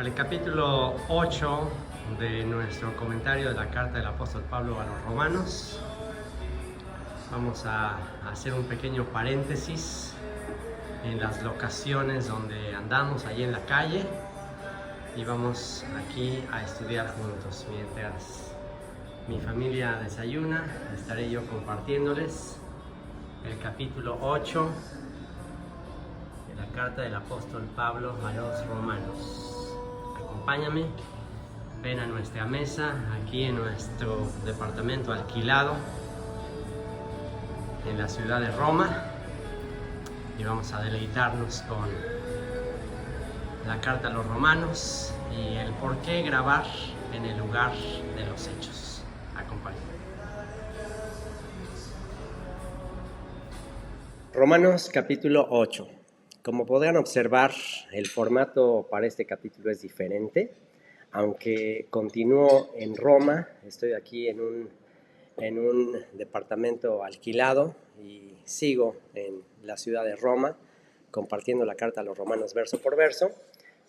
al capítulo 8 de nuestro comentario de la carta del apóstol Pablo a los romanos. Vamos a hacer un pequeño paréntesis en las locaciones donde andamos allí en la calle y vamos aquí a estudiar juntos. Mientras mi familia desayuna, estaré yo compartiéndoles el capítulo 8 de la carta del apóstol Pablo a los romanos. Acompáñame, ven a nuestra mesa aquí en nuestro departamento alquilado en la ciudad de Roma y vamos a deleitarnos con la carta a los romanos y el por qué grabar en el lugar de los hechos. Acompáñame. Romanos capítulo 8. Como podrán observar, el formato para este capítulo es diferente. Aunque continúo en Roma, estoy aquí en un departamento alquilado y sigo en la ciudad de Roma compartiendo la carta a los romanos verso por verso,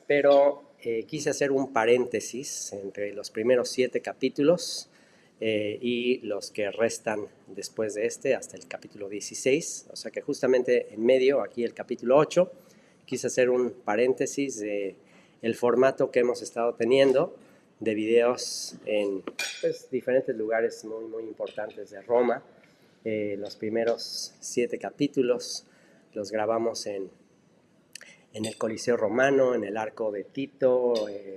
pero quise hacer un paréntesis entre los primeros 7 capítulos y los que restan después de este hasta el capítulo 16, o sea que justamente en medio, aquí el capítulo 8, quise hacer un paréntesis de el formato que hemos estado teniendo de videos en diferentes lugares muy importantes de Roma. Los primeros 7 capítulos los grabamos en el Coliseo Romano, en el Arco de Tito,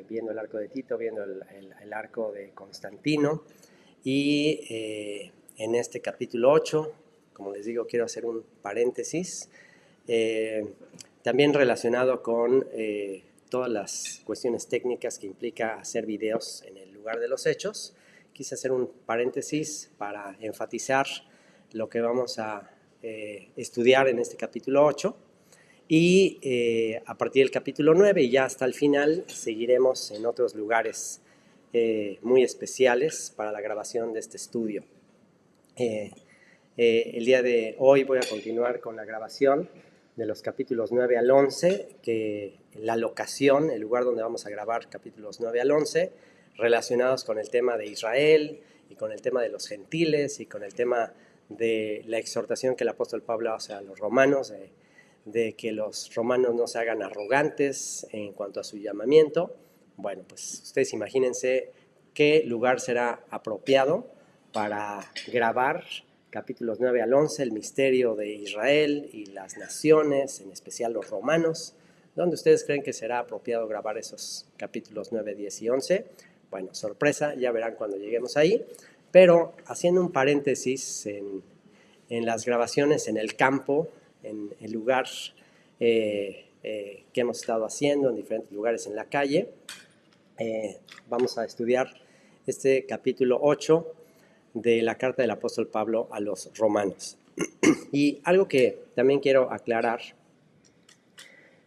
viendo el Arco de Tito, viendo el Arco de Constantino. Y en este capítulo 8, como les digo, quiero hacer un paréntesis, también relacionado con todas las cuestiones técnicas que implica hacer videos en el lugar de los hechos. Quise hacer un paréntesis para enfatizar lo que vamos a estudiar en este capítulo 8. Y a partir del capítulo 9 y ya hasta el final seguiremos en otros lugares muy especiales para la grabación de este estudio. El día de hoy voy a continuar con la grabación de los capítulos 9 al 11, que la locación, el lugar donde vamos a grabar capítulos 9 al 11, relacionados con el tema de Israel y con el tema de los gentiles y con el tema de la exhortación que el apóstol Pablo hace a los romanos, de que los romanos no se hagan arrogantes en cuanto a su llamamiento. Bueno, pues ustedes imagínense qué lugar será apropiado para grabar capítulos 9 al 11, el misterio de Israel y las naciones, en especial los romanos. ¿Dónde ustedes creen que será apropiado grabar esos capítulos 9, 10 y 11? Bueno, sorpresa, ya verán cuando lleguemos ahí. Pero haciendo un paréntesis en las grabaciones en el campo, en el lugar que hemos estado haciendo en diferentes lugares en la calle, vamos a estudiar este capítulo 8 de la carta del apóstol Pablo a los romanos. Y algo que también quiero aclarar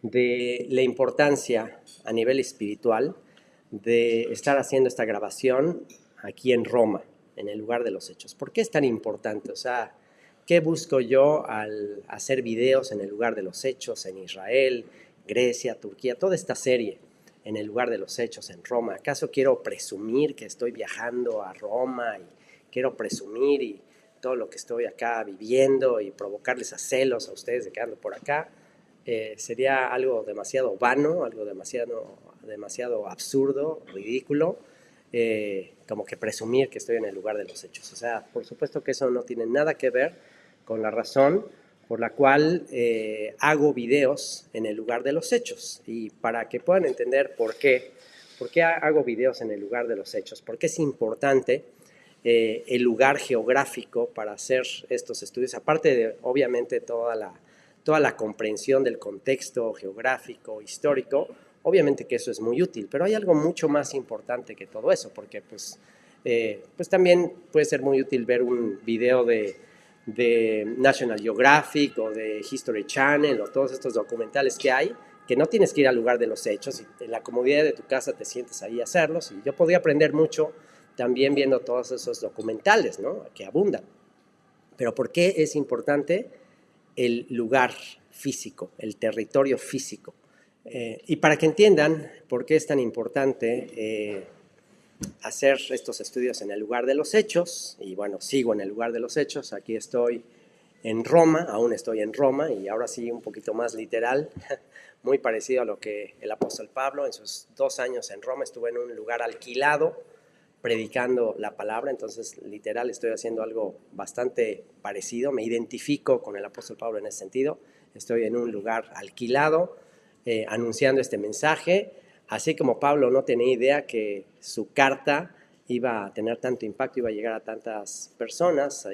de la importancia a nivel espiritual de estar haciendo esta grabación aquí en Roma, en el lugar de los hechos. ¿Por qué es tan importante? O sea, ¿qué busco yo al hacer videos en el lugar de los hechos, en Israel, Grecia, Turquía, toda esta serie en el lugar de los hechos en Roma? ¿Acaso quiero presumir que estoy viajando a Roma y quiero presumir y todo lo que estoy acá viviendo y provocarles a celos a ustedes de que ando por acá? Sería algo demasiado vano, algo demasiado absurdo, ridículo, como que presumir que estoy en el lugar de los hechos. O sea, por supuesto que eso no tiene nada que ver con la razón por la cual hago videos en el lugar de los hechos. Y para que puedan entender por qué hago videos en el lugar de los hechos, por qué es importante el lugar geográfico para hacer estos estudios, aparte de obviamente toda la comprensión del contexto geográfico, histórico. Obviamente que eso es muy útil, pero hay algo mucho más importante que todo eso, porque pues también puede ser muy útil ver un video de National Geographic o de History Channel o todos estos documentales que hay, que no tienes que ir al lugar de los hechos y en la comodidad de tu casa te sientes ahí a hacerlos. Y yo podría aprender mucho también viendo todos esos documentales, ¿no?, que abundan. Pero ¿por qué es importante el lugar físico, el territorio físico? Y para que entiendan por qué es tan importante hacer estos estudios en el lugar de los hechos, y bueno, sigo en el lugar de los hechos, aquí estoy en Roma, aún estoy en Roma, y ahora sí un poquito más literal, muy parecido a lo que el apóstol Pablo en sus 2 años en Roma estuvo en un lugar alquilado, predicando la palabra, entonces literal estoy haciendo algo bastante parecido, me identifico con el apóstol Pablo en ese sentido, estoy en un lugar alquilado, anunciando este mensaje, así como Pablo no tenía idea que su carta iba a tener tanto impacto, iba a llegar a tantas personas,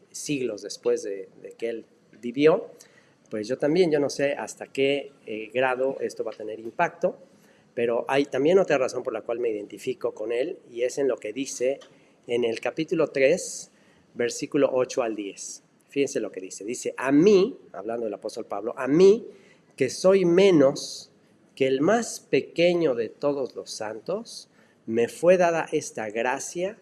siglos después de que él vivió, pues yo también, yo no sé hasta qué grado esto va a tener impacto, pero hay también otra razón por la cual me identifico con él, y es en lo que dice en el capítulo 3, versículo 8 al 10. Fíjense lo que dice. Dice, a mí, hablando del apóstol Pablo, a mí, que soy menos que el más pequeño de todos los santos, me fue dada esta gracia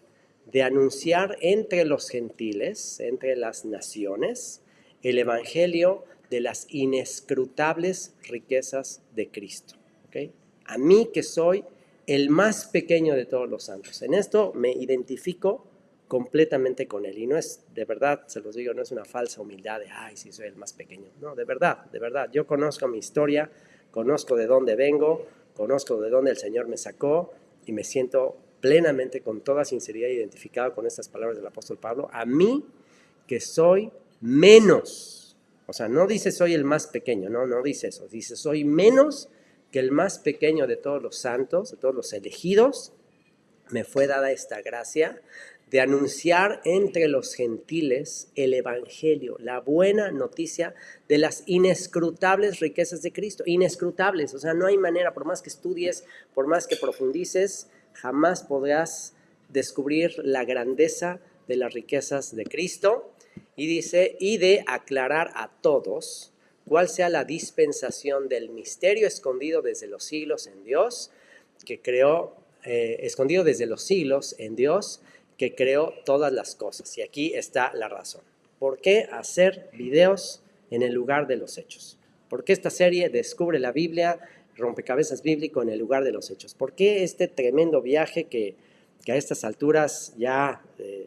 de anunciar entre los gentiles, entre las naciones, el evangelio de las inescrutables riquezas de Cristo. ¿Okay? A mí que soy el más pequeño de todos los santos. En esto me identifico completamente con él. Y no es, de verdad, se los digo, no es una falsa humildad de, ay, sí, soy el más pequeño. No, de verdad, de verdad. Yo conozco mi historia, conozco de dónde vengo, conozco de dónde el Señor me sacó y me siento plenamente, con toda sinceridad, identificado con estas palabras del apóstol Pablo. A mí que soy menos. O sea, no dice soy el más pequeño, no dice eso. Dice soy menos que el más pequeño de todos los santos, de todos los elegidos, me fue dada esta gracia de anunciar entre los gentiles el evangelio, la buena noticia de las inescrutables riquezas de Cristo. Inescrutables, o sea, no hay manera, por más que estudies, por más que profundices, jamás podrás descubrir la grandeza de las riquezas de Cristo. Y dice, y de aclarar a todos cuál sea la dispensación del misterio escondido desde los siglos en Dios, que creó, escondido desde los siglos en Dios, que creó todas las cosas. Y aquí está la razón. ¿Por qué hacer videos en el lugar de los hechos? ¿Por qué esta serie Descubre la Biblia, rompecabezas bíblico en el lugar de los hechos? ¿Por qué este tremendo viaje que a estas alturas, ya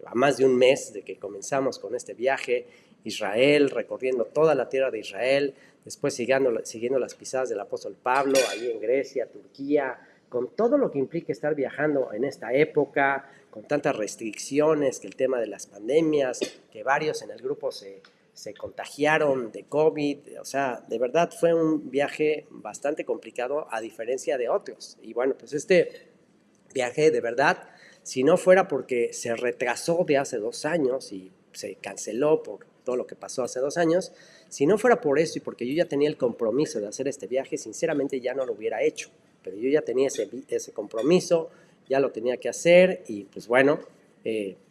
a más de un mes de que comenzamos con este viaje, Israel, recorriendo toda la tierra de Israel, después siguiendo las pisadas del apóstol Pablo, ahí en Grecia, Turquía, con todo lo que implica estar viajando en esta época, con tantas restricciones, que el tema de las pandemias, que varios en el grupo se contagiaron de COVID, o sea, de verdad fue un viaje bastante complicado a diferencia de otros. Y bueno, pues este viaje de verdad, si no fuera porque se retrasó de hace 2 años y se canceló por todo lo que pasó hace 2 años, si no fuera por eso y porque yo ya tenía el compromiso de hacer este viaje, sinceramente ya no lo hubiera hecho, pero yo ya tenía ese compromiso, ya lo tenía que hacer y pues bueno,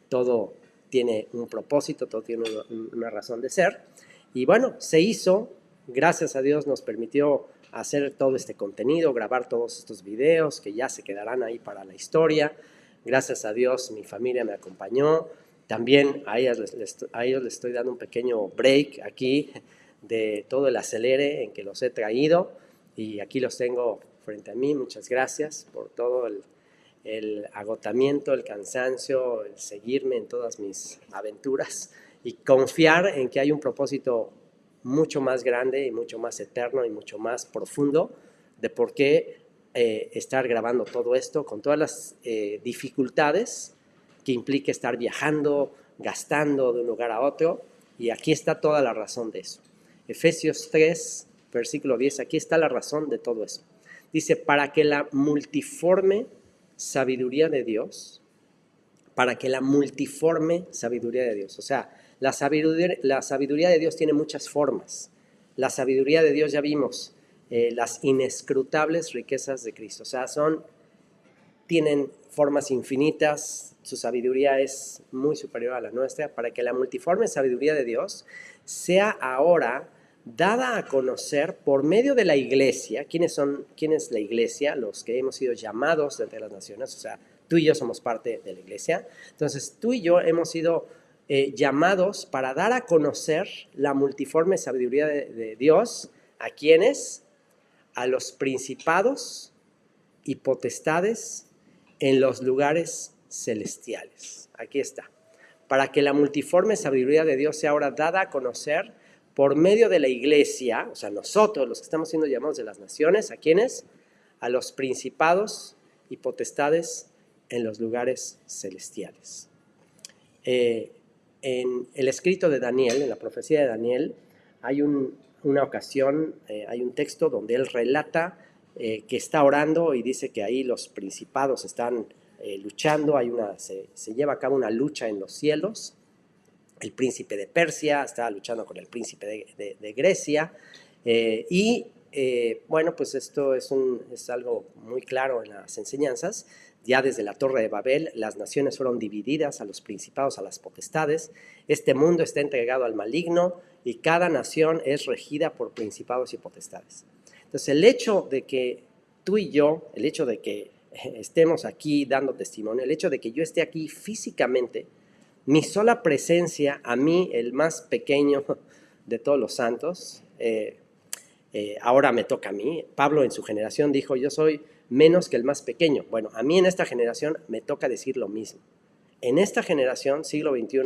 todo tiene un propósito, todo tiene una razón de ser y bueno, se hizo, gracias a Dios nos permitió hacer todo este contenido, grabar todos estos videos que ya se quedarán ahí para la historia. Gracias a Dios mi familia me acompañó. También a ellos les estoy dando un pequeño break aquí de todo el acelere en que los he traído. Y aquí los tengo frente a mí. Muchas gracias por todo el agotamiento, el cansancio, el seguirme en todas mis aventuras y confiar en que hay un propósito mucho más grande y mucho más eterno y mucho más profundo de por qué estar grabando todo esto con todas las dificultades que implica estar viajando, gastando de un lugar a otro, y aquí está toda la razón de eso. Efesios 3, versículo 10, aquí está la razón de todo eso. Dice, para que la multiforme sabiduría de Dios, para que la multiforme sabiduría de Dios, o sea, la sabiduría de Dios tiene muchas formas. La sabiduría de Dios, ya vimos, las inescrutables riquezas de Cristo. O sea, tienen formas infinitas, su sabiduría es muy superior a la nuestra, para que la multiforme sabiduría de Dios sea ahora dada a conocer por medio de la iglesia. ¿Quién es la iglesia? Los que hemos sido llamados de entre las naciones, o sea, tú y yo somos parte de la iglesia. Entonces, tú y yo hemos sido llamados para dar a conocer la multiforme sabiduría de Dios. ¿A quiénes? a los principados y potestades en los lugares celestiales. Aquí está. Para que la multiforme sabiduría de Dios sea ahora dada a conocer por medio de la iglesia, o sea, nosotros, los que estamos siendo llamados de las naciones, ¿a quiénes? A los principados y potestades en los lugares celestiales. En el escrito de Daniel, en la profecía de Daniel, hay una ocasión, hay un texto donde él relata que está orando y dice que ahí los principados están luchando, se lleva a cabo una lucha en los cielos. El príncipe de Persia está luchando con el príncipe de Grecia, bueno, pues esto es algo muy claro en las enseñanzas. Ya desde la Torre de Babel, las naciones fueron divididas a los principados, a las potestades. Este mundo está entregado al maligno y cada nación es regida por principados y potestades. Entonces, el hecho de que tú y yo, el hecho de que estemos aquí dando testimonio, el hecho de que yo esté aquí físicamente, mi sola presencia, a mí, el más pequeño de todos los santos, ahora me toca a mí. Pablo en su generación dijo, yo soy menos que el más pequeño. Bueno, a mí en esta generación me toca decir lo mismo. En esta generación, siglo XXI,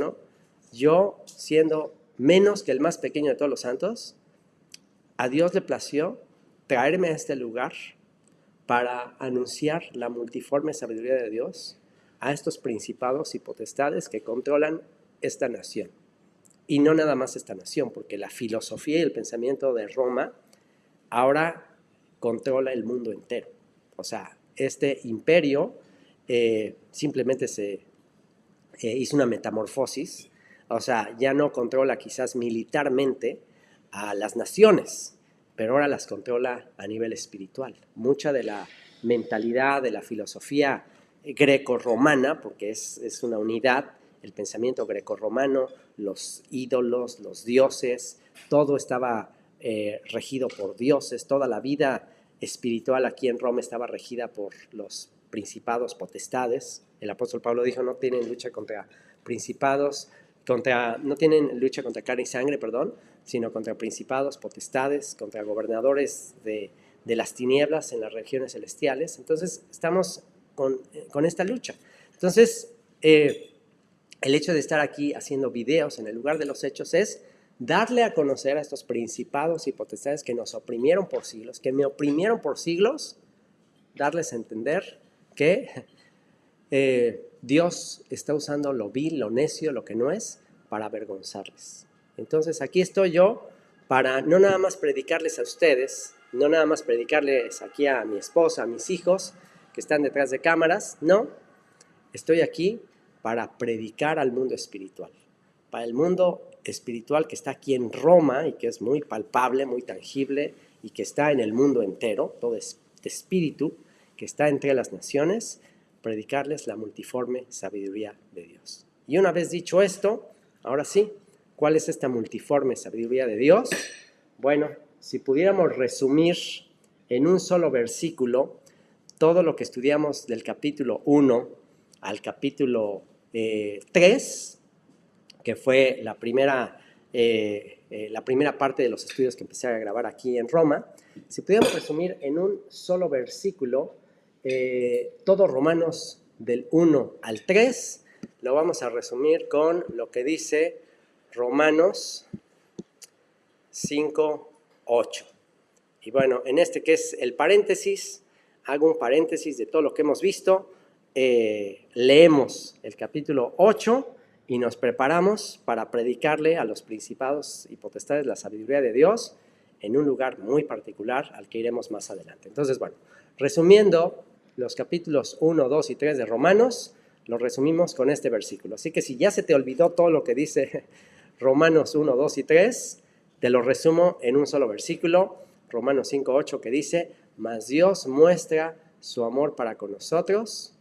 yo siendo menos que el más pequeño de todos los santos, a Dios le plació traerme a este lugar para anunciar la multiforme sabiduría de Dios a estos principados y potestades que controlan esta nación. Y no nada más esta nación, porque la filosofía y el pensamiento de Roma ahora controla el mundo entero. O sea, este imperio simplemente se hizo una metamorfosis. O sea, ya no controla quizás militarmente a las naciones, pero ahora las controla a nivel espiritual. Mucha de la mentalidad, de la filosofía greco-romana, porque es una unidad, el pensamiento greco-romano, los ídolos, los dioses, todo estaba regido por dioses, toda la vida espiritual aquí en Roma estaba regida por los principados, potestades. El apóstol Pablo dijo, no tienen lucha contra principados, no tienen lucha contra carne y sangre, sino contra principados, potestades, contra gobernadores de las tinieblas en las regiones celestiales. Entonces, estamos con esta lucha. Entonces, el hecho de estar aquí haciendo videos en el lugar de los hechos es darle a conocer a estos principados y potestades que nos oprimieron por siglos, que me oprimieron por siglos, darles a entender que Dios está usando lo vil, lo necio, lo que no es, para avergonzarles. Entonces aquí estoy yo para no nada más predicarles a ustedes, no nada más predicarles aquí a mi esposa, a mis hijos que están detrás de cámaras, no, estoy aquí para predicar al mundo espiritual, para el mundo espiritual que está aquí en Roma y que es muy palpable, muy tangible y que está en el mundo entero, todo este espíritu que está entre las naciones, predicarles la multiforme sabiduría de Dios. Y una vez dicho esto, ahora sí, ¿cuál es esta multiforme sabiduría de Dios? Bueno, si pudiéramos resumir en un solo versículo todo lo que estudiamos del capítulo 1 al capítulo 3, que fue la primera parte de los estudios que empecé a grabar aquí en Roma, si pudiéramos resumir en un solo versículo todo Romanos del 1 al 3, lo vamos a resumir con lo que dice Romanos 5, 8. Y bueno, en este que es el paréntesis, hago un paréntesis de todo lo que hemos visto, leemos el capítulo 8 y nos preparamos para predicarle a los principados y potestades la sabiduría de Dios en un lugar muy particular al que iremos más adelante. Entonces, bueno, resumiendo los capítulos 1, 2 y 3 de Romanos, los resumimos con este versículo. Así que si ya se te olvidó todo lo que dice Romanos 1, 2 y 3, te lo resumo en un solo versículo, Romanos 5, 8, que dice, mas Dios muestra su amor para con nosotros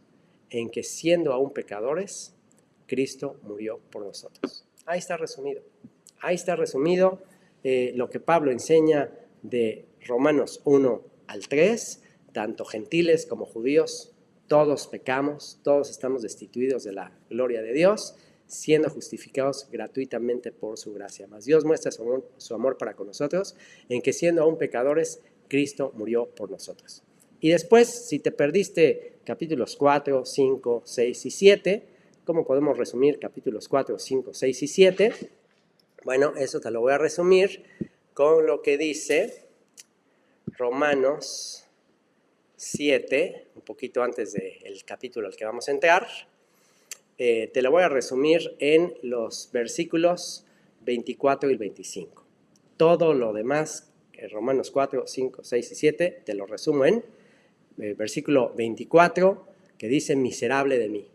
en que siendo aún pecadores, Cristo murió por nosotros. Ahí está resumido. Ahí está resumido lo que Pablo enseña de Romanos 1 al 3, tanto gentiles como judíos, todos pecamos, todos estamos destituidos de la gloria de Dios, siendo justificados gratuitamente por su gracia. Mas Dios muestra su amor para con nosotros, en que siendo aún pecadores, Cristo murió por nosotros. Y después, si te perdiste capítulos 4, 5, 6 y 7, ¿cómo podemos resumir capítulos 4, 5, 6 y 7? Bueno, eso te lo voy a resumir con lo que dice Romanos 7, un poquito antes del capítulo al que vamos a entrar. Te lo voy a resumir en los versículos 24 y 25. Todo lo demás, Romanos 4, 5, 6 y 7, te lo resumo en versículo 24, que dice: miserable de mí,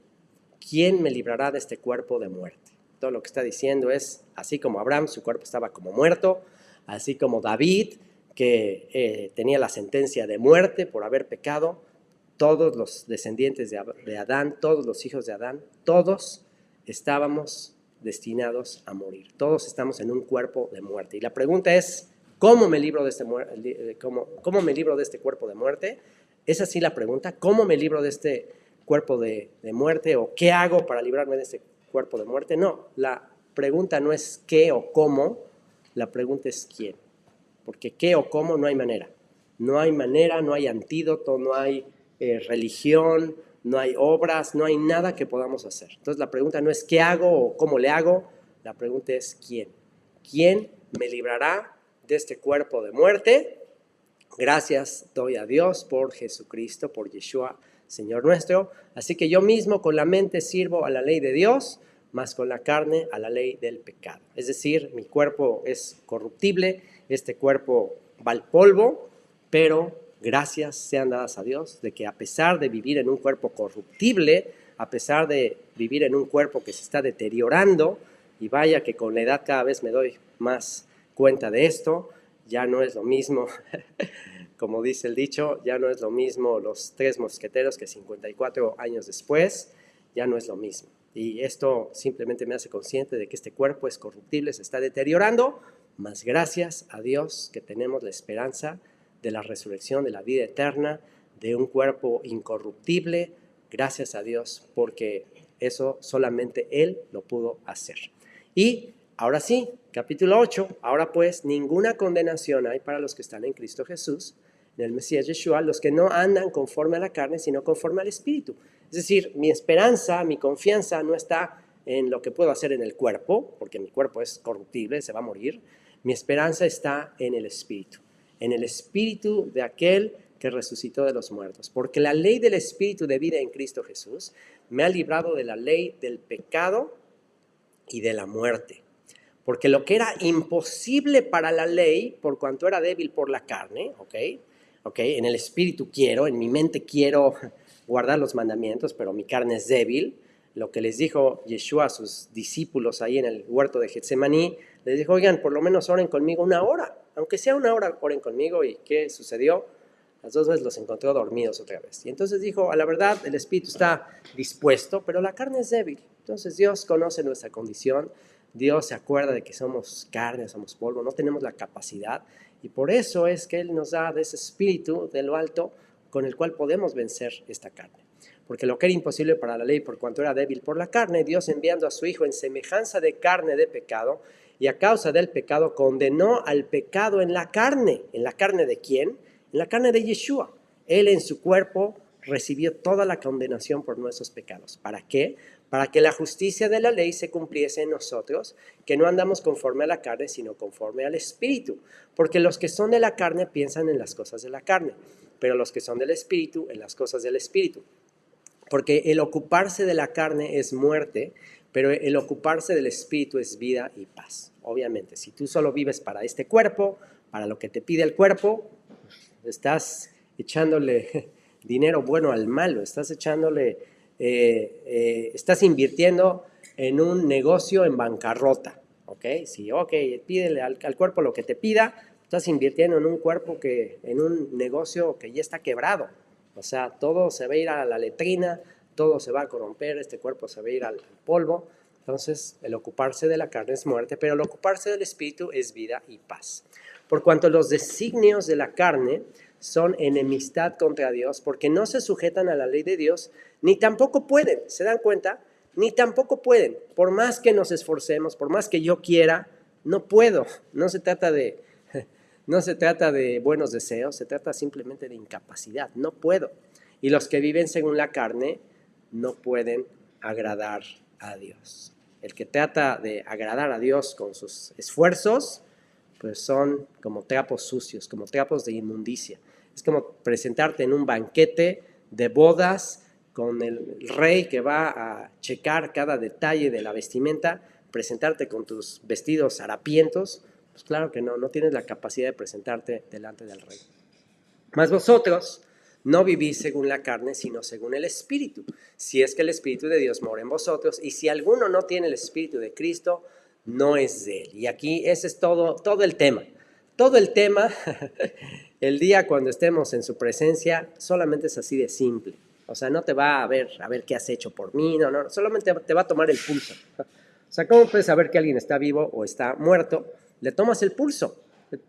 ¿quién me librará de este cuerpo de muerte? Todo lo que está diciendo es, así como Abraham, su cuerpo estaba como muerto, así como David, que tenía la sentencia de muerte por haber pecado, todos los descendientes de Adán, todos los hijos de Adán, todos estábamos destinados a morir. Todos estamos en un cuerpo de muerte. Y la pregunta es, ¿cómo me libro de cómo me libro de este cuerpo de muerte? Es así la pregunta, ¿cómo me libro de este cuerpo de muerte? ¿O qué hago para librarme de este cuerpo de muerte? No, la pregunta no es qué o cómo, la pregunta es quién. Porque qué o cómo no hay manera. No hay manera, no hay antídoto, no hay religión, no hay obras, no hay nada que podamos hacer. Entonces la pregunta no es qué hago o cómo le hago, la pregunta es quién. ¿Quién me librará de este cuerpo de muerte? Gracias doy a Dios por Jesucristo, por Yeshua, Señor nuestro. Así que yo mismo con la mente sirvo a la ley de Dios, más con la carne a la ley del pecado. Es decir, mi cuerpo es corruptible, este cuerpo va al polvo, pero gracias sean dadas a Dios de que a pesar de vivir en un cuerpo corruptible, a pesar de vivir en un cuerpo que se está deteriorando, y vaya que con la edad cada vez me doy más cuenta de esto, ya no es lo mismo, como dice el dicho, ya no es lo mismo los tres mosqueteros que 54 años después, ya no es lo mismo. Y esto simplemente me hace consciente de que este cuerpo es corruptible, se está deteriorando, mas gracias a Dios que tenemos la esperanza de la resurrección, de la vida eterna, de un cuerpo incorruptible. Gracias a Dios, porque eso solamente Él lo pudo hacer. Y ahora sí, capítulo 8, ahora pues ninguna condenación hay para los que están en Cristo Jesús, en el Mesías Yeshua, los que no andan conforme a la carne, sino conforme al Espíritu. Es decir, mi esperanza, mi confianza no está en lo que puedo hacer en el cuerpo, porque mi cuerpo es corruptible, se va a morir. Mi esperanza está en el Espíritu de aquel que resucitó de los muertos. Porque la ley del Espíritu de vida en Cristo Jesús me ha librado de la ley del pecado y de la muerte. Porque lo que era imposible para la ley, por cuanto era débil por la carne, en el Espíritu quiero, en mi mente quiero guardar los mandamientos, pero mi carne es débil. Lo que les dijo Yeshua a sus discípulos ahí en el huerto de Getsemaní, les dijo, oigan, por lo menos oren conmigo una hora, aunque sea una hora, oren conmigo. ¿Y qué sucedió? Las dos veces los encontró dormidos otra vez. Y entonces dijo, a la verdad, el espíritu está dispuesto, pero la carne es débil. Entonces Dios conoce nuestra condición, Dios se acuerda de que somos carne, somos polvo, no tenemos la capacidad, y por eso es que Él nos da de ese espíritu de lo alto con el cual podemos vencer esta carne. Porque lo que era imposible para la ley, por cuanto era débil por la carne, Dios enviando a su Hijo en semejanza de carne de pecado, y a causa del pecado condenó al pecado en la carne. ¿En la carne de quién? En la carne de Yeshua. Él en su cuerpo recibió toda la condenación por nuestros pecados. ¿Para qué? Para que la justicia de la ley se cumpliese en nosotros, que no andamos conforme a la carne, sino conforme al Espíritu. Porque los que son de la carne piensan en las cosas de la carne, pero los que son del Espíritu, en las cosas del Espíritu. Porque el ocuparse de la carne es muerte, pero el ocuparse del Espíritu es vida y paz. Obviamente, si tú solo vives para este cuerpo, para lo que te pide el cuerpo, estás echándole dinero bueno al malo, estás invirtiendo en un negocio en bancarrota, ¿ok? Sí, ok, pídele al cuerpo lo que te pida, estás invirtiendo en en un negocio que ya está quebrado. O sea, todo se va a ir a la letrina, todo se va a corromper, este cuerpo se va a ir al polvo. Entonces, el ocuparse de la carne es muerte, pero el ocuparse del Espíritu es vida y paz. Por cuanto los designios de la carne son enemistad contra Dios, porque no se sujetan a la ley de Dios, ni tampoco pueden, ¿se dan cuenta? Ni tampoco pueden. Por más que nos esforcemos, por más que yo quiera, no puedo. No se trata de No se trata de buenos deseos, se trata simplemente de incapacidad. No puedo. Y los que viven según la carne no pueden agradar a Dios. El que trata de agradar a Dios con sus esfuerzos, pues son como trapos sucios, como trapos de inmundicia. Es como presentarte en un banquete de bodas con el rey que va a checar cada detalle de la vestimenta, presentarte con tus vestidos harapientos. Pues claro que no tienes la capacidad de presentarte delante del rey. Mas vosotros no vivís según la carne, sino según el Espíritu, si es que el Espíritu de Dios mora en vosotros, y si alguno no tiene el Espíritu de Cristo, no es de él. Y aquí ese es todo el tema. Todo el tema, el día cuando estemos en su presencia, solamente es así de simple. O sea, no te va a ver qué has hecho por mí, no, solamente te va a tomar el pulso. O sea, ¿cómo puedes saber que alguien está vivo o está muerto? Le tomas el pulso,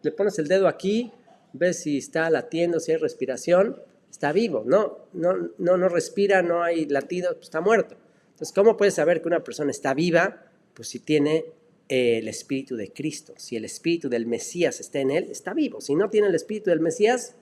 le pones el dedo aquí, ves si está latiendo, si hay respiración, está vivo. No respira, no hay latido, pues está muerto. Entonces, ¿cómo puedes saber que una persona está viva? Pues si tiene el Espíritu de Cristo. Si el Espíritu del Mesías está en él, está vivo. Si no tiene el Espíritu del Mesías,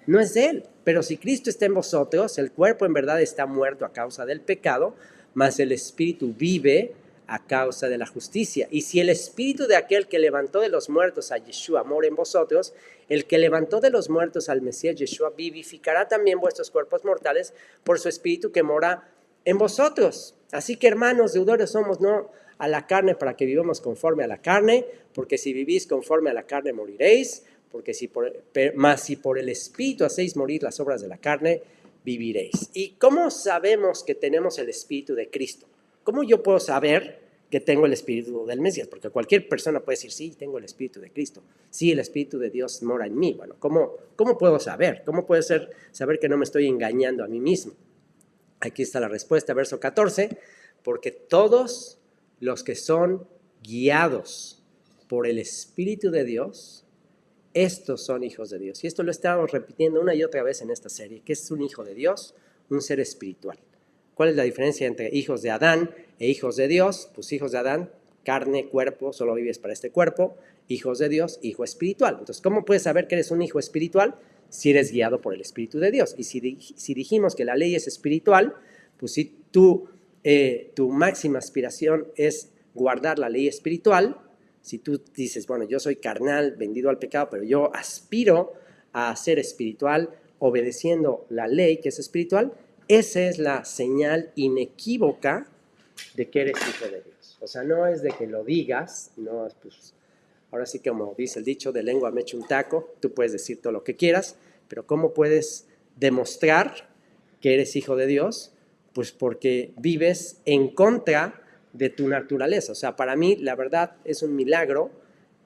no es de él. Pero si Cristo está en vosotros, el cuerpo en verdad está muerto a causa del pecado, mas el Espíritu vive a causa de la justicia. Y si el Espíritu de aquel que levantó de los muertos a Yeshua mora en vosotros, el que levantó de los muertos al Mesías Yeshua vivificará también vuestros cuerpos mortales por su Espíritu que mora en vosotros. Así que, hermanos, deudores somos no a la carne para que vivamos conforme a la carne, porque si vivís conforme a la carne moriréis, porque si por el Espíritu hacéis morir las obras de la carne, viviréis. ¿Y cómo sabemos que tenemos el Espíritu de Cristo? ¿Cómo yo puedo saber que tengo el Espíritu del Mesías? Porque cualquier persona puede decir, sí, tengo el Espíritu de Cristo. Sí, el Espíritu de Dios mora en mí. Bueno, ¿cómo puedo saber? ¿Cómo puedo saber que no me estoy engañando a mí mismo? Aquí está la respuesta, verso 14. Porque todos los que son guiados por el Espíritu de Dios, estos son hijos de Dios. Y esto lo estamos repitiendo una y otra vez en esta serie, que es un hijo de Dios, un ser espiritual. ¿Cuál es la diferencia entre hijos de Adán e hijos de Dios? Pues hijos de Adán, carne, cuerpo, solo vives para este cuerpo. Hijos de Dios, hijo espiritual. Entonces, ¿cómo puedes saber que eres un hijo espiritual? Si eres guiado por el Espíritu de Dios. Y si dijimos que la ley es espiritual, pues si tu máxima aspiración es guardar la ley espiritual, si tú dices, bueno, yo soy carnal, vendido al pecado, pero yo aspiro a ser espiritual, obedeciendo la ley que es espiritual, esa es la señal inequívoca de que eres hijo de Dios. O sea, no es de que lo digas, no, pues, ahora sí que como dice el dicho, de lengua me echo un taco, tú puedes decir todo lo que quieras, pero ¿cómo puedes demostrar que eres hijo de Dios? Pues porque vives en contra de tu naturaleza. O sea, para mí, la verdad, es un milagro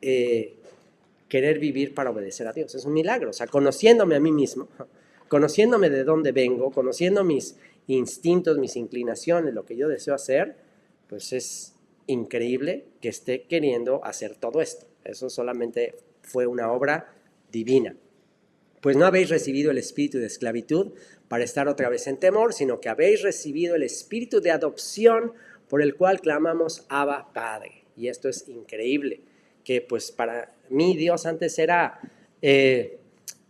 querer vivir para obedecer a Dios. Es un milagro. O sea, conociéndome a mí mismo, conociéndome de dónde vengo, conociendo mis instintos, mis inclinaciones, lo que yo deseo hacer, pues es increíble que esté queriendo hacer todo esto. Eso solamente fue una obra divina. Pues no habéis recibido el espíritu de esclavitud para estar otra vez en temor, sino que habéis recibido el espíritu de adopción por el cual clamamos Abba Padre. Y esto es increíble, que pues para mí Dios antes era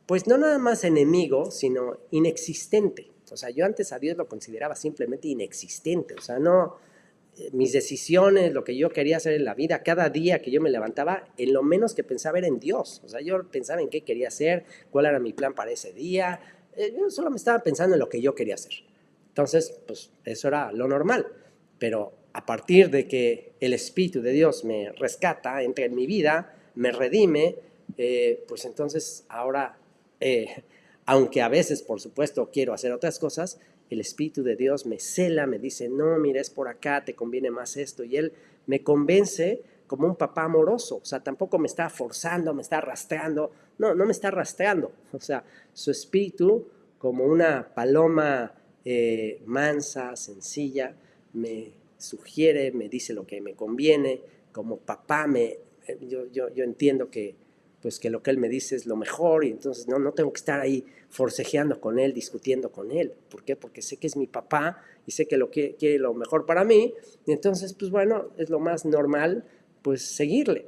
pues no nada más enemigo, sino inexistente. O sea, yo antes a Dios lo consideraba simplemente inexistente. O sea, no, mis decisiones, lo que yo quería hacer en la vida, cada día que yo me levantaba, en lo menos que pensaba era en Dios. O sea, yo pensaba en qué quería hacer, cuál era mi plan para ese día. Yo solo me estaba pensando en lo que yo quería hacer. Entonces, pues eso era lo normal. Pero a partir de que el Espíritu de Dios me rescata, entra en mi vida, me redime, pues entonces ahora, aunque a veces, por supuesto, quiero hacer otras cosas, el Espíritu de Dios me cela, me dice, no, mira, es por acá, te conviene más esto. Y Él me convence como un papá amoroso. O sea, tampoco me está forzando, me está arrastrando. No me está arrastrando. O sea, su Espíritu, como una paloma mansa, sencilla, me sugiere, me dice lo que me conviene. Como papá, yo entiendo que lo que Él me dice es lo mejor y entonces no tengo que estar ahí forcejeando con Él, discutiendo con Él. ¿Por qué? Porque sé que es mi papá y sé que quiere lo mejor para mí y entonces, pues bueno, es lo más normal, pues seguirle.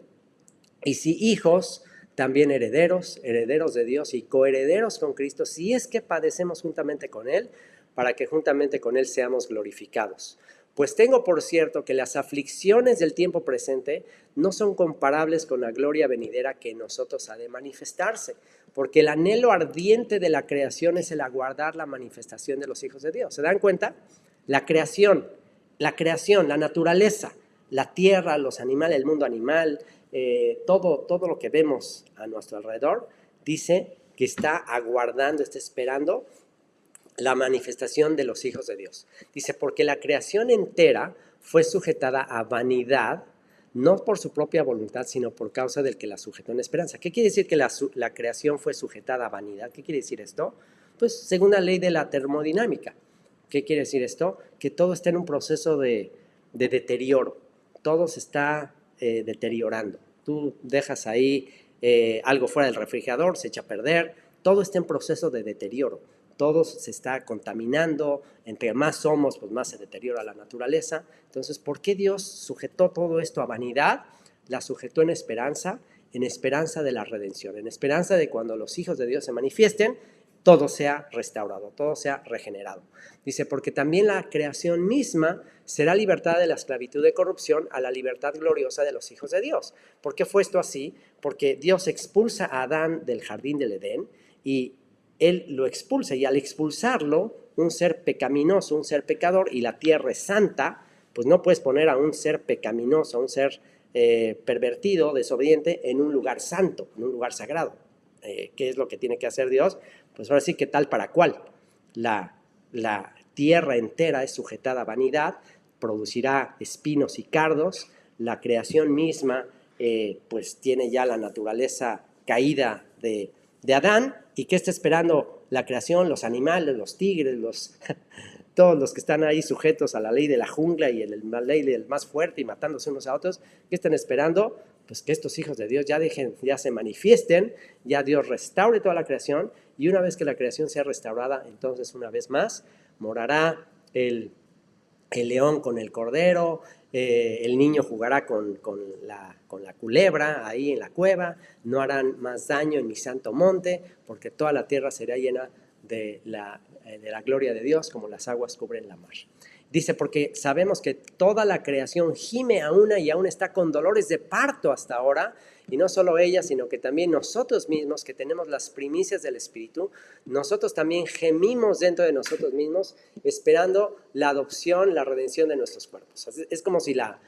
Y si hijos, también herederos, herederos de Dios y coherederos con Cristo, si es que padecemos juntamente con Él, para que juntamente con Él seamos glorificados. Pues tengo por cierto que las aflicciones del tiempo presente no son comparables con la gloria venidera que en nosotros ha de manifestarse, porque el anhelo ardiente de la creación es el aguardar la manifestación de los hijos de Dios. ¿Se dan cuenta? La creación, la naturaleza, la tierra, los animales, el mundo animal, todo lo que vemos a nuestro alrededor, dice que está aguardando, está esperando la manifestación de los hijos de Dios. Dice, porque la creación entera fue sujetada a vanidad, no por su propia voluntad, sino por causa del que la sujetó en esperanza. ¿Qué quiere decir que la creación fue sujetada a vanidad? ¿Qué quiere decir esto? Pues según la ley de la termodinámica. ¿Qué quiere decir esto? Que todo está en un proceso de deterioro. Todo se está deteriorando. Tú dejas ahí algo fuera del refrigerador, se echa a perder. Todo está en proceso de deterioro. Todo se está contaminando, entre más somos, pues más se deteriora la naturaleza. Entonces, ¿por qué Dios sujetó todo esto a vanidad? La sujetó en esperanza de la redención, en esperanza de cuando los hijos de Dios se manifiesten, todo sea restaurado, todo sea regenerado. Dice, porque también la creación misma será libertada de la esclavitud de corrupción a la libertad gloriosa de los hijos de Dios. ¿Por qué fue esto así? Porque Dios expulsa a Adán del jardín del Edén y Él lo expulsa, y al expulsarlo, un ser pecaminoso, un ser pecador, y la tierra es santa, pues no puedes poner a un ser pecaminoso, a un ser pervertido, desobediente, en un lugar santo, en un lugar sagrado. ¿Qué es lo que tiene que hacer Dios? Pues ahora sí que tal para cual. La tierra entera es sujetada a vanidad, producirá espinos y cardos, la creación misma pues tiene ya la naturaleza caída de Adán. ¿Y qué está esperando la creación? Los animales, los tigres, todos los que están ahí sujetos a la ley de la jungla y la ley del más fuerte y matándose unos a otros. ¿Qué están esperando? Pues que estos hijos de Dios ya se manifiesten, ya Dios restaure toda la creación, y una vez que la creación sea restaurada, entonces una vez más morará el león con el cordero, el niño jugará con la culebra ahí en la cueva, no harán más daño en mi santo monte, porque toda la tierra será llena de la gloria de Dios, como las aguas cubren la mar. Dice, porque sabemos que toda la creación gime a una y aún está con dolores de parto hasta ahora, y no solo ella, sino que también nosotros mismos, que tenemos las primicias del Espíritu, nosotros también gemimos dentro de nosotros mismos, esperando la adopción, la redención de nuestros cuerpos. Es como si la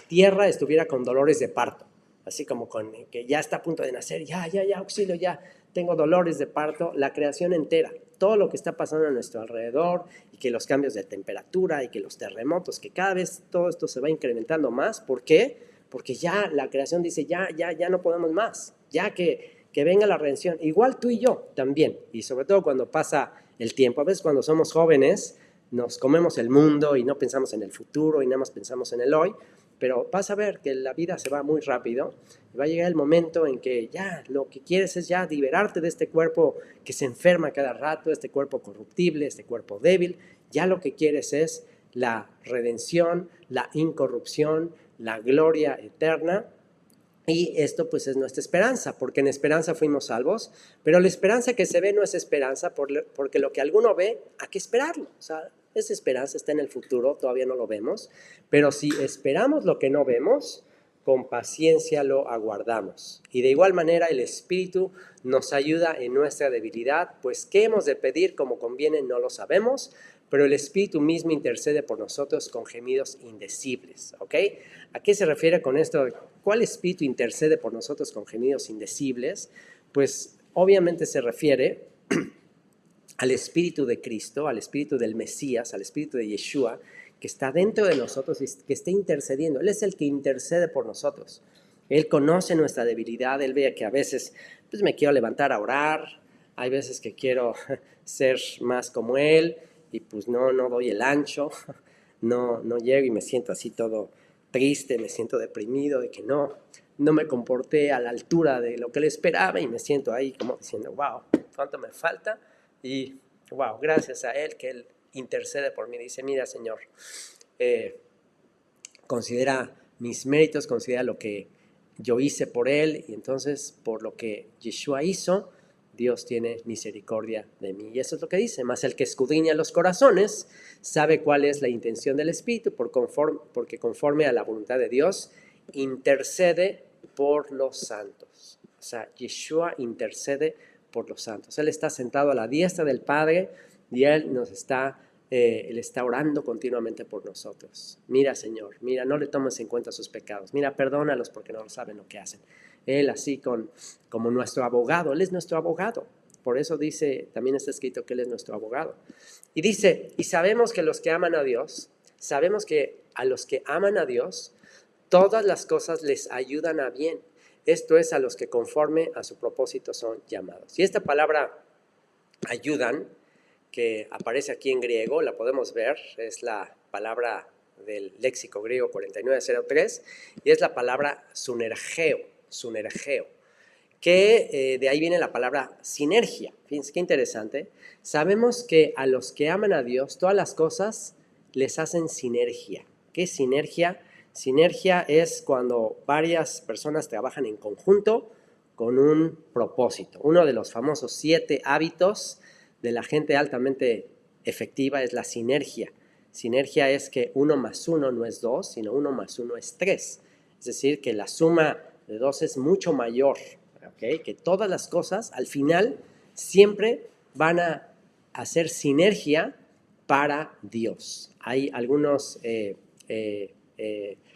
tierra estuviera con dolores de parto, así como que ya está a punto de nacer, ya, auxilio, ya, tengo dolores de parto. La creación entera, todo lo que está pasando a nuestro alrededor, y que los cambios de temperatura, y que los terremotos, que cada vez todo esto se va incrementando más. ¿Por qué? Porque ya la creación dice, ya no podemos más, ya que venga la redención. Igual tú y yo también, y sobre todo cuando pasa el tiempo. A veces cuando somos jóvenes nos comemos el mundo y no pensamos en el futuro y nada más pensamos en el hoy, pero vas a ver que la vida se va muy rápido y va a llegar el momento en que ya lo que quieres es ya liberarte de este cuerpo que se enferma cada rato, este cuerpo corruptible, este cuerpo débil. Ya lo que quieres es la redención, la incorrupción, la gloria eterna. Y esto pues es nuestra esperanza, porque en esperanza fuimos salvos, pero la esperanza que se ve no es esperanza, porque lo que alguno ve, hay que esperarlo. O sea, esa esperanza está en el futuro, todavía no lo vemos, pero si esperamos lo que no vemos, con paciencia lo aguardamos. Y de igual manera el Espíritu nos ayuda en nuestra debilidad, pues qué hemos de pedir como conviene no lo sabemos, pero el Espíritu mismo intercede por nosotros con gemidos indecibles, ¿ok? ¿A qué se refiere con esto? ¿Cuál Espíritu intercede por nosotros con gemidos indecibles? Pues obviamente se refiere al Espíritu de Cristo, al Espíritu del Mesías, al Espíritu de Yeshua, que está dentro de nosotros y que está intercediendo. Él es el que intercede por nosotros. Él conoce nuestra debilidad, Él ve que a veces pues, me quiero levantar a orar, hay veces que quiero ser más como Él, y pues no doy el ancho, no llego y me siento así todo triste, me siento deprimido de que no me comporté a la altura de lo que Él esperaba, y me siento ahí como diciendo, wow, ¿cuánto me falta? Y wow, gracias a Él que Él intercede por mí. Dice, mira, Señor, considera mis méritos, considera lo que yo hice por él, y entonces por lo que Yeshua hizo, Dios tiene misericordia de mí. Y eso es lo que dice: mas el que escudriña los corazones sabe cuál es la intención del Espíritu, porque conforme a la voluntad de Dios intercede por los santos. O sea, Yeshua intercede por los santos. Él está sentado a la diestra del Padre y Él está orando continuamente por nosotros. Mira, Señor, mira, no le tomes en cuenta sus pecados. Mira, perdónalos porque no saben lo que hacen. Él así como nuestro abogado, Él es nuestro abogado. Por eso dice, también está escrito que Él es nuestro abogado. Y dice, y sabemos que los que aman a Dios, sabemos que a los que aman a Dios, todas las cosas les ayudan a bien. Esto es, a los que conforme a su propósito son llamados. Y esta palabra ayudan, que aparece aquí en griego, la podemos ver, es la palabra del léxico griego 4903, y es la palabra sunergeo, que de ahí viene la palabra sinergia. Fíjense qué interesante. Sabemos que a los que aman a Dios, todas las cosas les hacen sinergia. ¿Qué es sinergia? Sinergia es cuando varias personas trabajan en conjunto con un propósito. Uno de los famosos 7 hábitos de la gente altamente efectiva es la sinergia. Sinergia es que 1 más 1 no es 2, sino 1 más 1 es 3. Es decir, que la suma de 2 es mucho mayor, ¿okay? Que todas las cosas al final siempre van a hacer sinergia para Dios. Hay algunos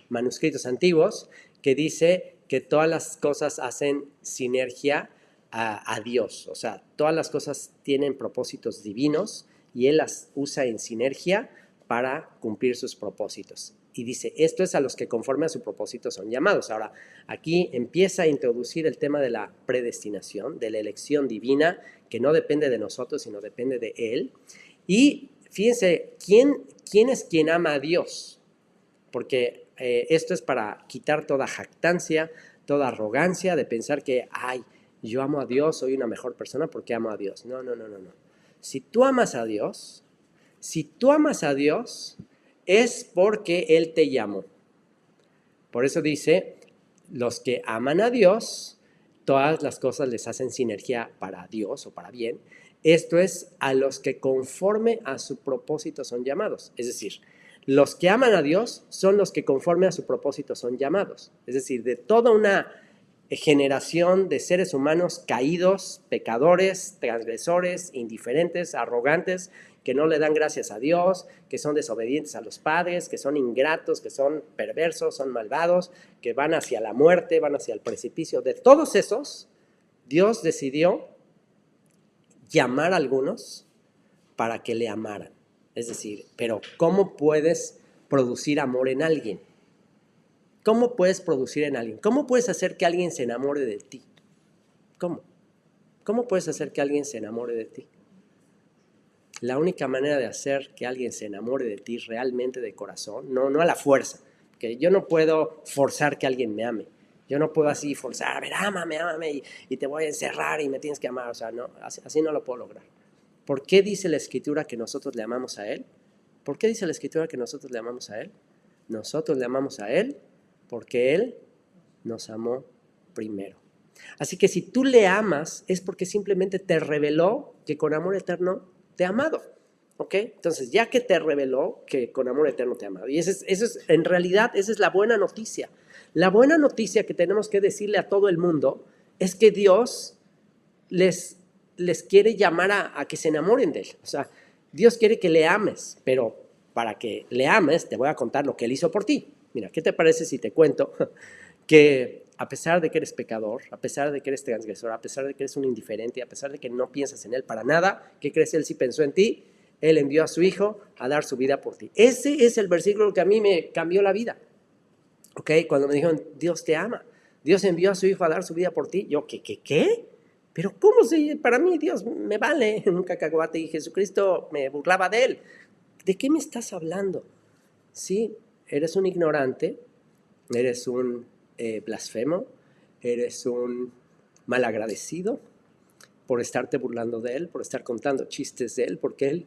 manuscritos antiguos que dice que todas las cosas hacen sinergia a Dios. O sea, todas las cosas tienen propósitos divinos y Él las usa en sinergia para cumplir sus propósitos. Y dice, esto es a los que conforme a su propósito son llamados. Ahora, aquí empieza a introducir el tema de la predestinación, de la elección divina, que no depende de nosotros, sino depende de Él. Y fíjense, ¿quién es quien ama a Dios? Porque esto es para quitar toda jactancia, toda arrogancia de pensar que, ay, yo amo a Dios, soy una mejor persona porque amo a Dios. No. Si tú amas a Dios, es porque Él te llamó. Por eso dice, los que aman a Dios, todas las cosas les hacen sinergia para Dios o para bien. Esto es, a los que conforme a su propósito son llamados. Es decir, los que aman a Dios son los que conforme a su propósito son llamados. Es decir, de toda una generación de seres humanos caídos, pecadores, transgresores, indiferentes, arrogantes, que no le dan gracias a Dios, que son desobedientes a los padres, que son ingratos, que son perversos, son malvados, que van hacia la muerte, van hacia el precipicio. De todos esos, Dios decidió llamar a algunos para que le amaran. Es decir, pero ¿cómo puedes producir amor en alguien? ¿Cómo puedes producir en alguien? ¿Cómo puedes hacer que alguien se enamore de ti? ¿Cómo? ¿Cómo puedes hacer que alguien se enamore de ti? La única manera de hacer que alguien se enamore de ti realmente de corazón, no a la fuerza, que yo no puedo forzar que alguien me ame. Yo no puedo así forzar, a ver, ámame y te voy a encerrar y me tienes que amar. O sea, no, así no lo puedo lograr. ¿Por qué dice la Escritura que nosotros le amamos a Él? ¿Por qué dice la Escritura que nosotros le amamos a Él? Nosotros le amamos a Él porque Él nos amó primero. Así que si tú le amas es porque simplemente te reveló que con amor eterno te ha amado. ¿Ok? Entonces, ya que te reveló que con amor eterno te ha amado. Y en realidad, esa es la buena noticia. La buena noticia que tenemos que decirle a todo el mundo es que Dios les quiere llamar a que se enamoren de Él. O sea, Dios quiere que le ames, pero para que le ames te voy a contar lo que Él hizo por ti. Mira, ¿qué te parece si te cuento que a pesar de que eres pecador, a pesar de que eres transgresor, a pesar de que eres un indiferente, a pesar de que no piensas en Él para nada, ¿qué crees? Él sí pensó en ti, Él envió a su Hijo a dar su vida por ti. Ese es el versículo que a mí me cambió la vida. ¿Ok? Cuando me dijeron, Dios te ama, Dios envió a su Hijo a dar su vida por ti, yo, ¿qué? Pero ¿cómo si para mí Dios me vale un cacahuate y Jesucristo me burlaba de Él? ¿De qué me estás hablando? Sí, eres un ignorante, eres un blasfemo, eres un malagradecido por estarte burlando de Él, por estar contando chistes de Él, porque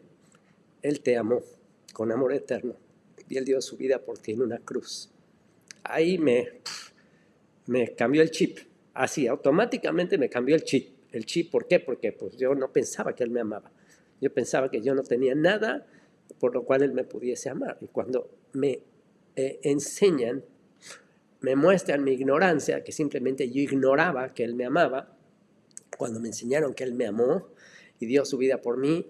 Él te amó con amor eterno y Él dio su vida por ti en una cruz. Ahí me cambió el chip. Así, automáticamente me cambió el chip. El chip, ¿por qué? Porque pues, yo no pensaba que Él me amaba. Yo pensaba que yo no tenía nada por lo cual Él me pudiese amar. Y cuando me enseñan, me muestran mi ignorancia, que simplemente yo ignoraba que Él me amaba, cuando me enseñaron que Él me amó y dio su vida por mí,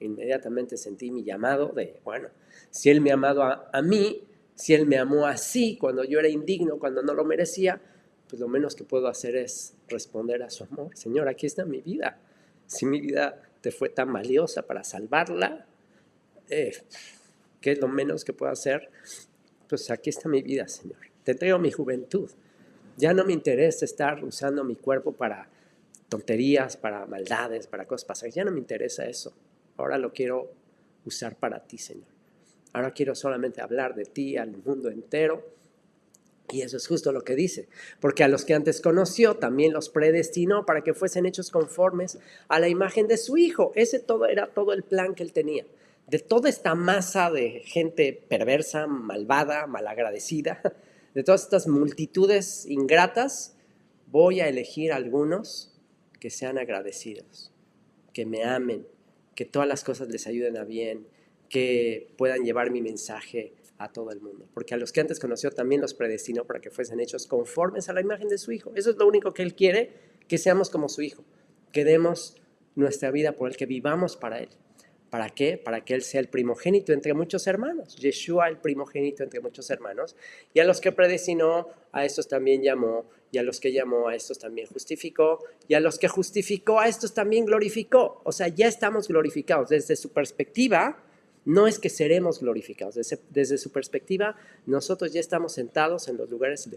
inmediatamente sentí mi llamado de, bueno, si Él me ha amado a mí, si Él me amó así, cuando yo era indigno, cuando no lo merecía, pues lo menos que puedo hacer es responder a su amor. Señor, aquí está mi vida. Si mi vida te fue tan valiosa para salvarla, ¿qué es lo menos que puedo hacer? Pues aquí está mi vida, Señor. Te entrego mi juventud. Ya no me interesa estar usando mi cuerpo para tonterías, para maldades, para cosas pasajeras. Ya no me interesa eso. Ahora lo quiero usar para ti, Señor. Ahora quiero solamente hablar de ti al mundo entero. Y eso es justo lo que dice. Porque a los que antes conoció, también los predestinó para que fuesen hechos conformes a la imagen de su Hijo. Ese era todo el plan que Él tenía. De toda esta masa de gente perversa, malvada, malagradecida, de todas estas multitudes ingratas, voy a elegir algunos que sean agradecidos, que me amen, que todas las cosas les ayuden a bien, que puedan llevar mi mensaje a todo el mundo. Porque a los que antes conoció también los predestinó para que fuesen hechos conformes a la imagen de su Hijo. Eso es lo único que Él quiere, que seamos como su Hijo, que demos nuestra vida por Él, que vivamos para Él. ¿Para qué? Para que Él sea el primogénito entre muchos hermanos. Yeshua, el primogénito entre muchos hermanos. Y a los que predestinó, a estos también llamó. Y a los que llamó, a estos también justificó. Y a los que justificó, a estos también glorificó. O sea, ya estamos glorificados. Desde su perspectiva, no es que seremos glorificados. Desde su perspectiva, nosotros ya estamos sentados en los lugares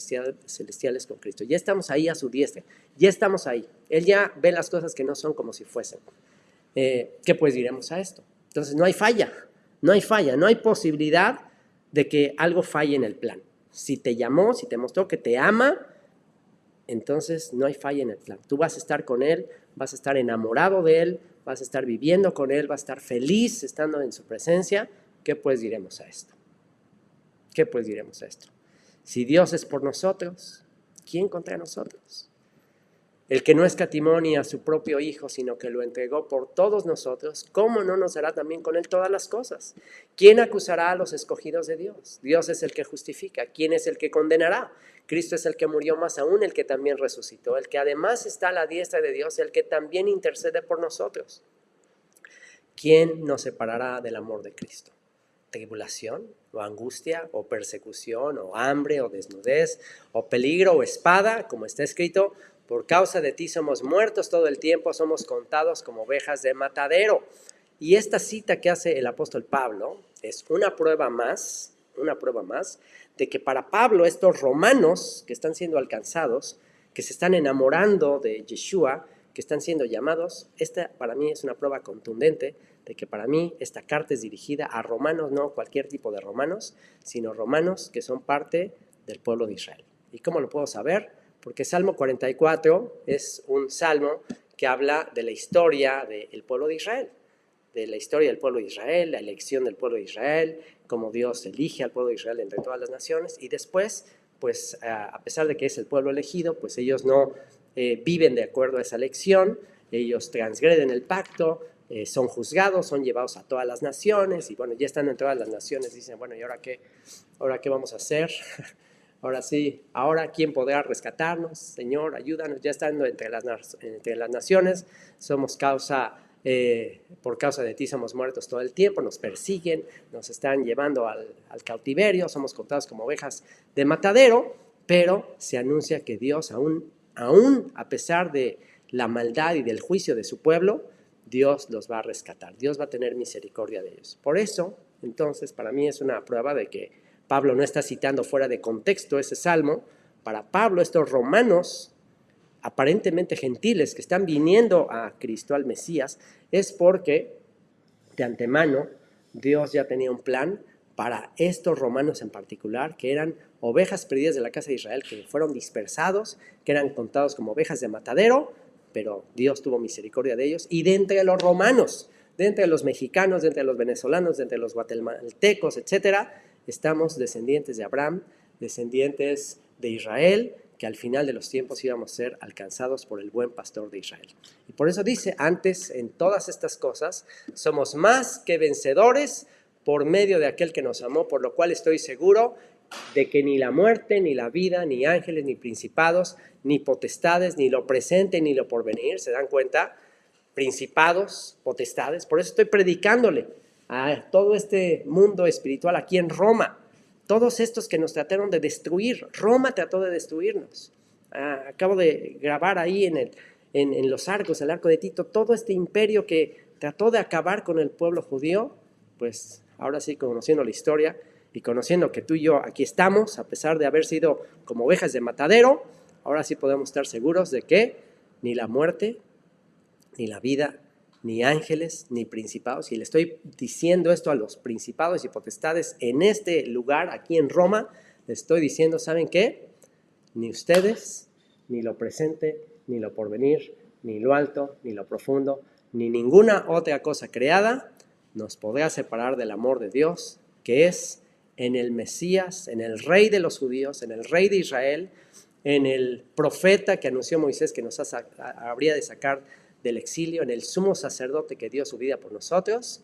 celestiales con Cristo. Ya estamos ahí a su diestra. Ya estamos ahí. Él ya ve las cosas que no son como si fuesen. ¿Qué pues diremos a esto? Entonces no hay falla, no hay posibilidad de que algo falle en el plan. Si te llamó, si te mostró que te ama, entonces no hay falla en el plan. Tú vas a estar con Él, vas a estar enamorado de Él, vas a estar viviendo con Él, vas a estar feliz estando en su presencia. ¿Qué pues diremos a esto? ¿Qué pues diremos a esto? Si Dios es por nosotros, ¿quién contra nosotros? El que no escatimó ni a su propio Hijo, sino que lo entregó por todos nosotros, ¿cómo no nos hará también con Él todas las cosas? ¿Quién acusará a los escogidos de Dios? Dios es el que justifica. ¿Quién es el que condenará? Cristo es el que murió, más aún el que también resucitó, el que además está a la diestra de Dios, el que también intercede por nosotros. ¿Quién nos separará del amor de Cristo? ¿Tribulación, o angustia, o persecución, o hambre, o desnudez, o peligro, o espada? Como está escrito, por causa de ti somos muertos todo el tiempo, somos contados como ovejas de matadero. Y esta cita que hace el apóstol Pablo es una prueba más de que para Pablo estos romanos que están siendo alcanzados, que se están enamorando de Yeshua, que están siendo llamados, esta para mí es una prueba contundente de que para mí esta carta es dirigida a romanos, no cualquier tipo de romanos, sino romanos que son parte del pueblo de Israel. ¿Y cómo lo puedo saber? Porque Salmo 44 es un salmo que habla de la historia del pueblo de Israel, de la historia del pueblo de Israel, la elección del pueblo de Israel, cómo Dios elige al pueblo de Israel entre todas las naciones, y después, pues a pesar de que es el pueblo elegido, pues ellos no viven de acuerdo a esa elección, ellos transgreden el pacto, son juzgados, son llevados a todas las naciones, y bueno, ya estando en todas las naciones, dicen, bueno, ¿y ahora qué vamos a hacer? Ahora sí, ahora ¿quién podrá rescatarnos? Señor, ayúdanos. Ya estando entre las naciones, somos por causa de ti somos muertos todo el tiempo, nos persiguen, nos están llevando al cautiverio, somos contados como ovejas de matadero, pero se anuncia que Dios, aún a pesar de la maldad y del juicio de su pueblo, Dios los va a rescatar, Dios va a tener misericordia de ellos. Por eso, entonces, para mí es una prueba de que Pablo no está citando fuera de contexto ese salmo. Para Pablo, estos romanos aparentemente gentiles que están viniendo a Cristo, al Mesías, es porque de antemano Dios ya tenía un plan para estos romanos en particular, que eran ovejas perdidas de la casa de Israel, que fueron dispersados, que eran contados como ovejas de matadero, pero Dios tuvo misericordia de ellos. Y de entre los romanos, de entre los mexicanos, de entre los venezolanos, de entre los guatemaltecos, etcétera, estamos descendientes de Abraham, descendientes de Israel, que al final de los tiempos íbamos a ser alcanzados por el buen pastor de Israel. Y por eso dice, antes en todas estas cosas somos más que vencedores por medio de aquel que nos amó, por lo cual estoy seguro de que ni la muerte, ni la vida, ni ángeles, ni principados, ni potestades, ni lo presente, ni lo porvenir, ¿se dan cuenta? Principados, potestades, por eso estoy predicándole a todo este mundo espiritual aquí en Roma. Todos estos que nos trataron de destruir, Roma trató de destruirnos. Acabo de grabar ahí en los arcos, el arco de Tito, todo este imperio que trató de acabar con el pueblo judío, pues ahora sí, conociendo la historia y conociendo que tú y yo aquí estamos, a pesar de haber sido como ovejas de matadero, ahora sí podemos estar seguros de que ni la muerte, ni la vida, ni ángeles, ni principados, y le estoy diciendo esto a los principados y potestades en este lugar, aquí en Roma, les estoy diciendo, ¿saben qué? Ni ustedes, ni lo presente, ni lo porvenir, ni lo alto, ni lo profundo, ni ninguna otra cosa creada nos podrá separar del amor de Dios, que es en el Mesías, en el Rey de los judíos, en el Rey de Israel, en el profeta que anunció Moisés que nos habría de sacar del exilio, en el sumo sacerdote que dio su vida por nosotros,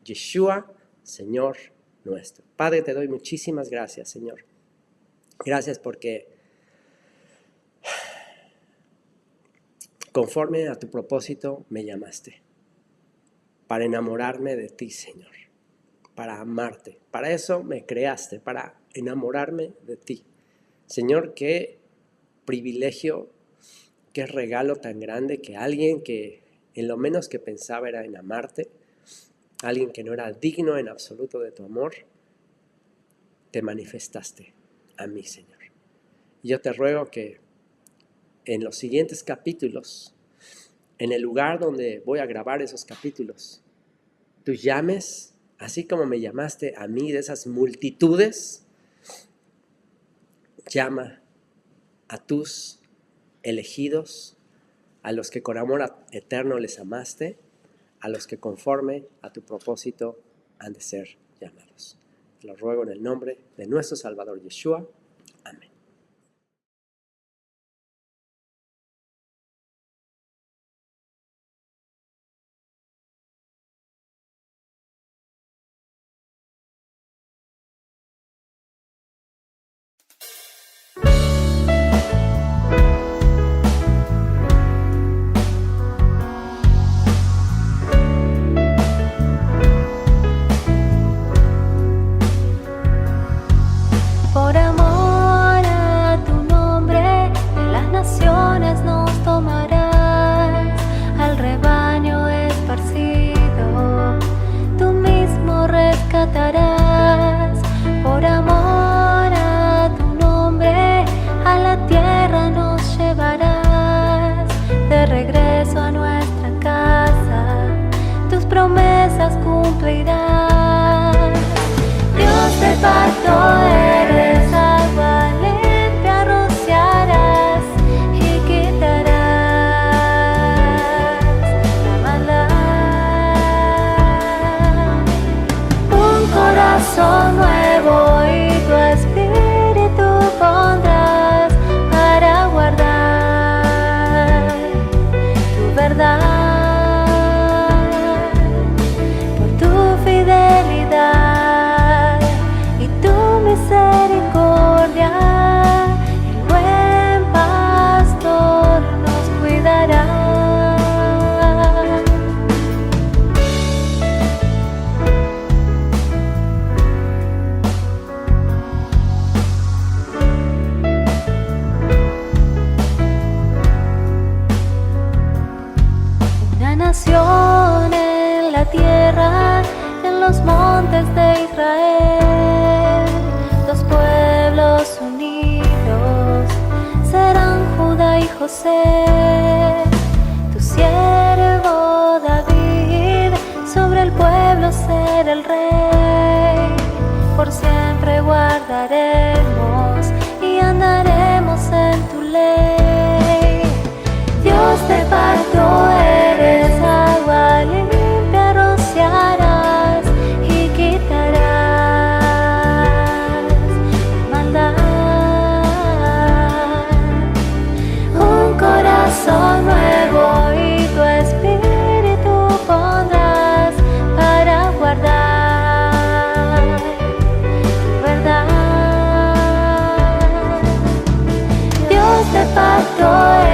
Yeshua, Señor nuestro. Padre, te doy muchísimas gracias, Señor. Gracias porque conforme a tu propósito me llamaste, para enamorarme de ti, Señor, para amarte. Para eso me creaste, para enamorarme de ti. Señor, qué privilegio, qué regalo tan grande que alguien que en lo menos que pensaba era en amarte, alguien que no era digno en absoluto de tu amor, te manifestaste a mí, Señor. Y yo te ruego que en los siguientes capítulos, en el lugar donde voy a grabar esos capítulos, tú llames, así como me llamaste a mí de esas multitudes, llama a tus elegidos, a los que con amor eterno les amaste, a los que conforme a tu propósito han de ser llamados. Te lo ruego en el nombre de nuestro Salvador Yeshua. Amén. Por amor a tu nombre, de las naciones nos tomarás, al rebaño esparcido, tú mismo rescatarás. Por amor a tu nombre, a la tierra nos llevarás, de regreso a nuestra casa, tus promesas cumplirás. Dios del pacto eres, agua limpia rociarás y quitarás la maldad. Un corazón nuevo y tu espíritu pondrás para guardar tu verdad. Por tu fidelidad y tu misericordia, el buen pastor nos cuidará. Una nación en la tierra, en los montes de Israel, dos pueblos unidos serán Judá y José. Tu siervo David sobre el pueblo será el rey. Por siempre guardaremos y andaremos en tu ley. Dios de pacto eres, agua limpia rociarás y quitarás la maldad. pacto